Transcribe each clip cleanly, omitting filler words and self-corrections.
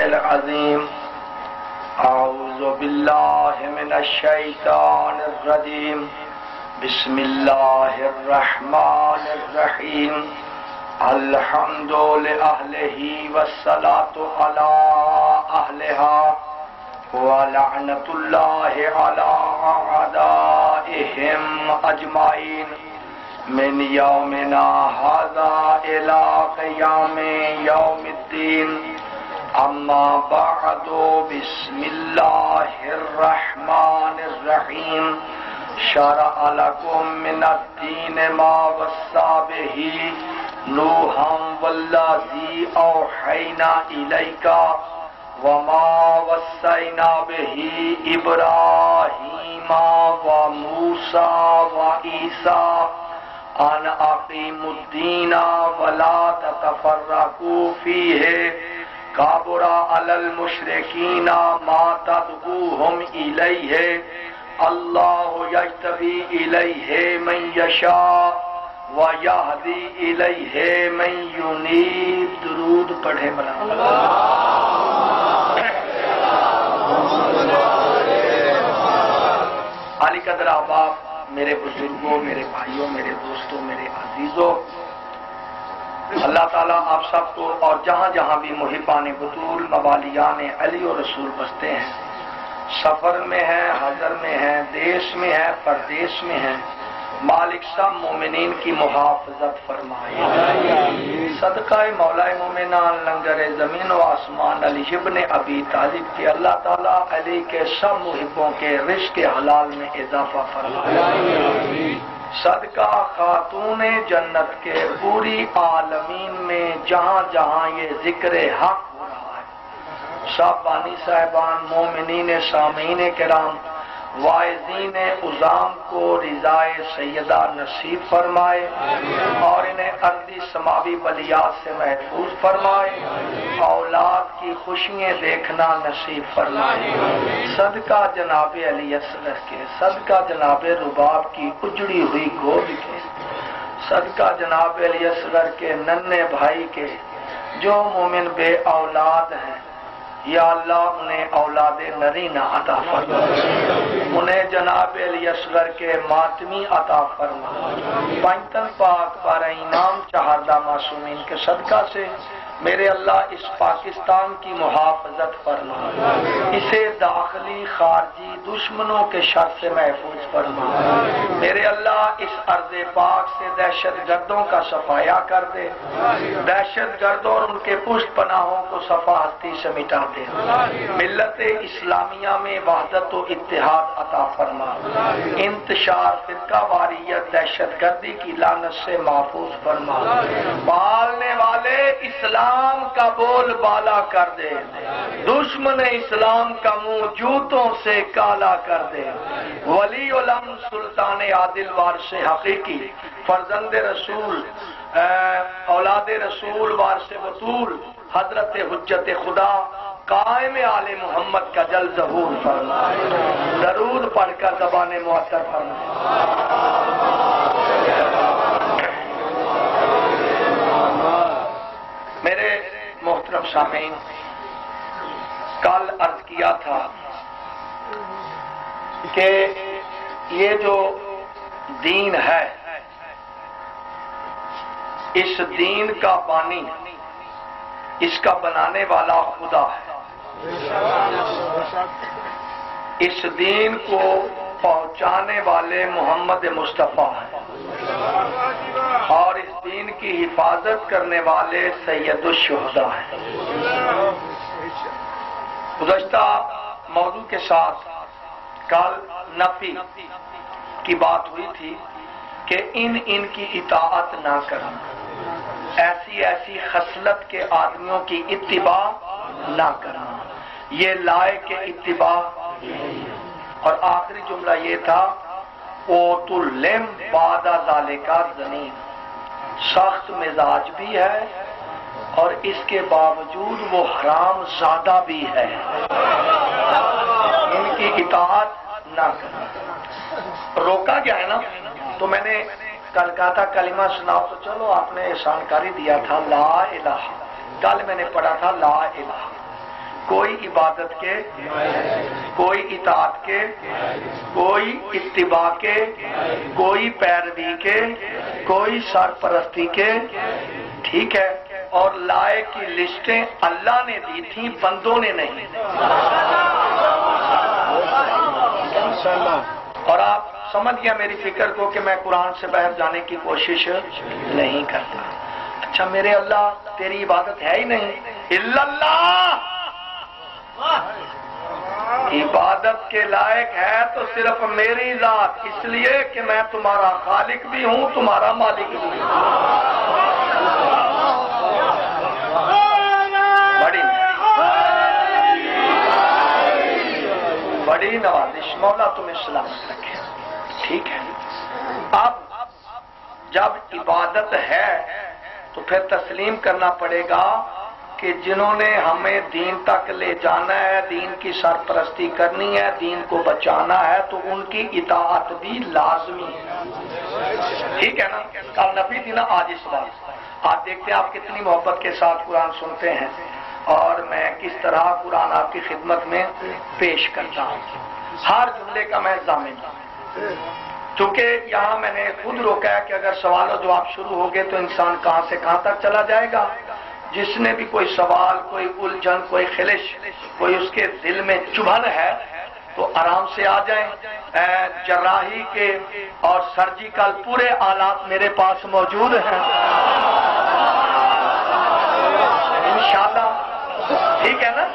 العظیم اعوذ باللہ من الشیطان الرجیم بسم اللہ الرحمن الرحیم الحمد لأہلہ والصلاة علی اہلہا ولعنۃ اللہ علی اعدائہم اجمعین من یومنا ھذا الی قیام یوم الدین اما بعد بسم اللہ الرحمن الرحیم شرع لکم من الدین ما وصی بہ نوحا والذی اوحینا الیک وما وصینا بہ ابراہیم وموسیٰ وعیسیٰ ان اقیموا الدین ولا تتفرقوا فیہ کابر علی المشرکین ما تدعوہم الیہ اللہ یجتبی الیہ من یشاء ویہدی الیہ من ینیب. درود پڑھے بلا علی قدر احباب، میرے بزرگوں، میرے بھائیوں، میرے دوستوں، میرے عزیزوں، اللہ تعالیٰ آپ سب کو اور جہاں جہاں بھی محبان بطول موالیان علی و رسول بستے ہیں، سفر میں ہیں، حضر میں ہیں، دیش میں ہیں، پردیش میں ہیں، مالک سب مومنین کی محافظت فرمائے. صدقہ مولا مومنان لنگر زمین و آسمان علی ابن ابی طالب کے اللہ تعالیٰ علی کے سب محبوں کے رزق حلال میں اضافہ فرمائے. صدقہ خاتون جنت کے پوری عالمین میں جہاں جہاں یہ ذکر حق ہو رہا ہے، سب بانی صاحبان، مومنین سامعین کرام، واعظین عظام کو رضائے سیدہ نصیب فرمائے اور انہیں ارضی سماوی بلیات سے محفوظ فرمائے، اولاد کی خوشیاں دیکھنا نصیب فرمائے. صدقہ جناب علی اصغر کے، صدقہ جناب رباب کی اجڑی ہوئی گود کے، صدقہ جناب علی اصغر کے ننھے بھائی کے جو مومن بے اولاد ہیں، یا اللہ انہیں اولاد نرینہ عطا فرما، انہیں جناب علی اصغر کے ماتمی عطا فرما. پنجتن پاک بارہ انعام چہاردہ معصومین کے صدقہ سے میرے اللہ اس پاکستان کی محافظت فرما، اسے داخلی خارجی دشمنوں کے شر سے محفوظ فرما. میرے اللہ اس ارض پاک سے دہشت گردوں کا صفایا کر دے، دہشت گردوں اور ان کے پشت پناہوں کو صفا ہستی سے مٹا دے. ملت اسلامیہ میں وحدت و اتحاد عطا فرما، انتشار فرقہ واریت دہشت گردی کی لعنت سے محفوظ فرما. پالنے والے اسلام کا بول بالا کر دے، دشمن اسلام کا منہ جوتوں سے کالا کر دے. ولی الامر سلطان عادل وارث حقیقی، فرزند رسول، اولاد رسول، وارث بطول، حضرت حجت خدا، قائم آل محمد کا جل ظہور فرمائے. درود پڑھ کر زبان معطر فرمائے. میرے محترم سامعین، کل عرض کیا تھا کہ یہ جو دین ہے، اس دین کا بانی، اس کا بنانے والا خدا ہے. اس دین کو پہنچانے والے محمد مصطفیٰ ہیں اور اس دین کی حفاظت کرنے والے سید الشہداء ہیں. گزشتہ موضوع کے ساتھ کل نفی کی بات ہوئی تھی کہ ان کی اطاعت نہ کرنا، ایسی خصلت کے آدمیوں کی اتباع نہ کرنا، یہ لائق اتباع. اور آخری جملہ یہ تھا اوت العلم بعد ذالک ذنین، سخت مزاج بھی ہے اور اس کے باوجود وہ حرام زادہ بھی ہے. ان کی اطاعت نہ کرنا. روکا گیا ہے نا. تو میں نے کل کہا تھا کلمہ سناؤ، تو چلو آپ نے احسان کاری دیا تھا لا الہ. کل میں نے پڑھا تھا لا الہ. کوئی عبادت کے، کوئی اطاعت کے، کوئی اتباع کے، کوئی پیروی کے، کوئی سرپرستی کے، ٹھیک ہے؟ اور لائق کی لسٹیں اللہ نے دی تھیں، بندوں نے نہیں۔ اور آپ سمجھ گیا میری فکر کو کہ میں قرآن سے باہر جانے کی کوشش نہیں کرتا۔ اچھا میرے اللہ تیری عبادت ہے ہی نہیں، الا اللہ عبادت کے لائق ہے تو صرف میری ذات، اس لیے کہ میں تمہارا خالق بھی ہوں، تمہارا مالک بھی ہوں۔ بڑی نوازش، مولا تمہیں سلامت رکھے، ٹھیک ہے؟ اب جب عبادت ہے تو پھر تسلیم کرنا پڑے گا کہ جنہوں نے ہمیں دین تک لے جانا ہے، دین کی سرپرستی کرنی ہے، دین کو بچانا ہے، تو ان کی اطاعت بھی لازمی ہے، ٹھیک ہے نا؟ کل نفی تھی نا، آج اس بات۔ آپ دیکھتے ہیں آپ کتنی محبت کے ساتھ قرآن سنتے ہیں اور میں کس طرح قرآن آپ کی خدمت میں پیش کرتا ہوں، ہر جملے کا میں ضامن ہوں، چونکہ یہاں میں نے خود روکا ہے کہ اگر سوال و جواب شروع ہو گئے تو انسان کہاں سے کہاں تک چلا جائے گا۔ جس نے بھی کوئی سوال، کوئی الجھن، کوئی خلش، کوئی اس کے دل میں چبھن ہے تو آرام سے آ جائیں۔ جراحی کے اور سرجیکل پورے آلات میرے پاس موجود ہیں انشاءاللہ، ٹھیک ہے نا؟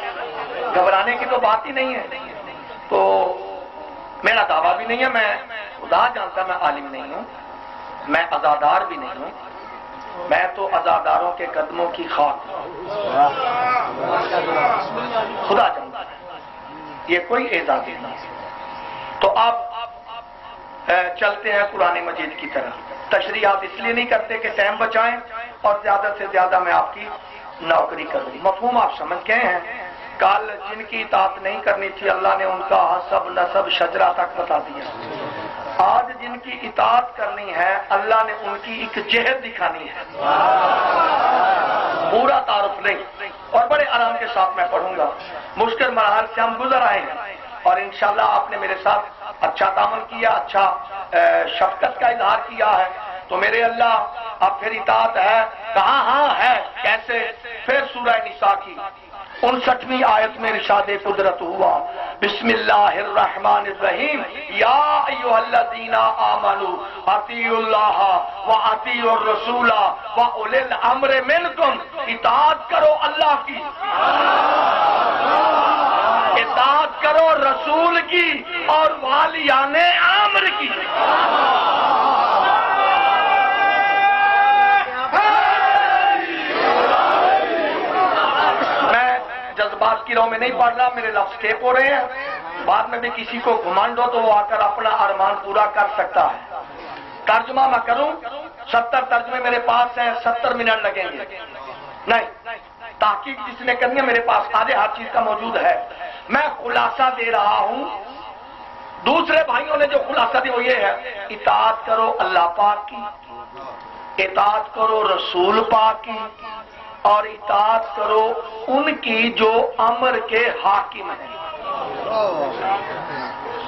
گھبرانے کی تو بات ہی نہیں ہے۔ تو میرا دعویٰ بھی نہیں ہے، میں خدا جانتا میں عالم نہیں ہوں، میں عزادار بھی نہیں ہوں، میں تو عزاداروں کے قدموں کی خاک ہوں، خدا جانتا ہے، یہ کوئی اعزاز نہیں۔ تو اب چلتے ہیں قرآن مجید کی طرف۔ تشریحات اس لیے نہیں کرتے کہ ٹائم بچائیں اور زیادہ سے زیادہ میں آپ کی نوکری کروں۔ مفہوم آپ سمجھ گئے ہیں؟ کل جن کی اطاعت نہیں کرنی تھی اللہ نے ان کا حسب نسب شجرہ تک بتا دیا۔ آج جن کی اطاعت کرنی ہے اللہ نے ان کی ایک جہت دکھانی ہے، پورا تعارف نہیں، اور بڑے آرام کے ساتھ میں پڑھوں گا۔ مشکل مراحل سے ہم گزر آئے ہیں اور انشاءاللہ آپ نے میرے ساتھ اچھا تعامل کیا، اچھا شفقت کا اظہار کیا ہے، تو میرے اللہ اب پھر اطاعت ہے کہاں؟ ہاں ہے، کیسے؟ پھر سورہ نساء کی 59ویں آیت میں ارشاد قدرت ہوا، بسم اللہ الرحمن الرحیم، یا ایھا الذین آمنوا اطیعوا اللہ واطیعوا الرسول واولی الامر منکم، اطاعت کرو اللہ کی، اطاعت کرو رسول کی اور والیان امر کی۔ جذبات کی راہ میں نہیں پڑھ رہا، میرے لفظ ٹیپ ہو رہے ہیں، بعد میں بھی کسی کو گھمنڈ ہو تو وہ آ کر اپنا ارمان پورا کر سکتا ہے۔ ترجمہ میں کروں، 70 ترجمے میرے پاس ہیں، 70 منٹ لگیں گے نہیں، تحقیق جس نے کرنی ہے میرے پاس آدھے ہر چیز کا موجود ہے، میں خلاصہ دے رہا ہوں۔ دوسرے بھائیوں نے جو خلاصہ دیا وہ یہ ہے، اطاعت کرو اللہ پاک کی، اطاعت کرو رسول پاک کی، اور اطاعت کرو ان کی جو امر کے حاکم ہیں۔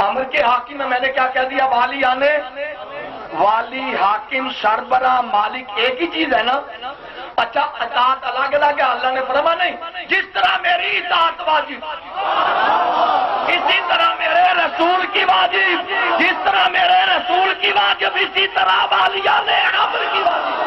امر کے حاکم ہے، میں نے کیا کہہ دیا؟ والی آنے، والی، حاکم، سربراہ، مالک ایک ہی چیز ہے نا؟ اچھا اطاعت الگ الگ ہے، اللہ نے فرمایا نہیں جس طرح میری اطاعت واجب اسی طرح میرے رسول کی واجب، جس طرح میرے رسول کی واجب اسی طرح والیان امر کی واجب۔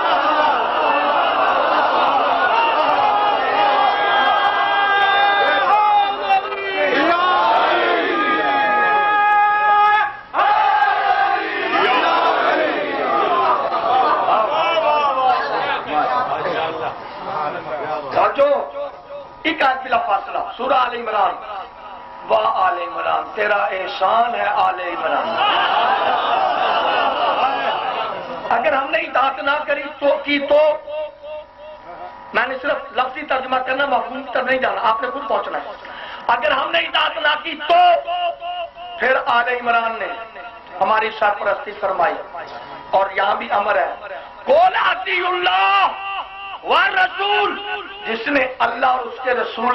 ایک آیت بلا فاصلہ سورہ آل عمران، واہ آل عمران تیرا احسان ہے آل عمران۔ اگر ہم نے اطاعت نہ کری تو میں نے صرف لفظی ترجمہ کرنا، مفہوم تک نہیں جانا، آپ نے خود پہنچنا ہے۔ اگر ہم نے اطاعت نہ کی تو پھر آل عمران نے ہماری سرپرستی فرمائی، اور یہاں بھی امر ہے، قول اطیعوا اللہ والرسول، جس نے اللہ اور اس کے رسول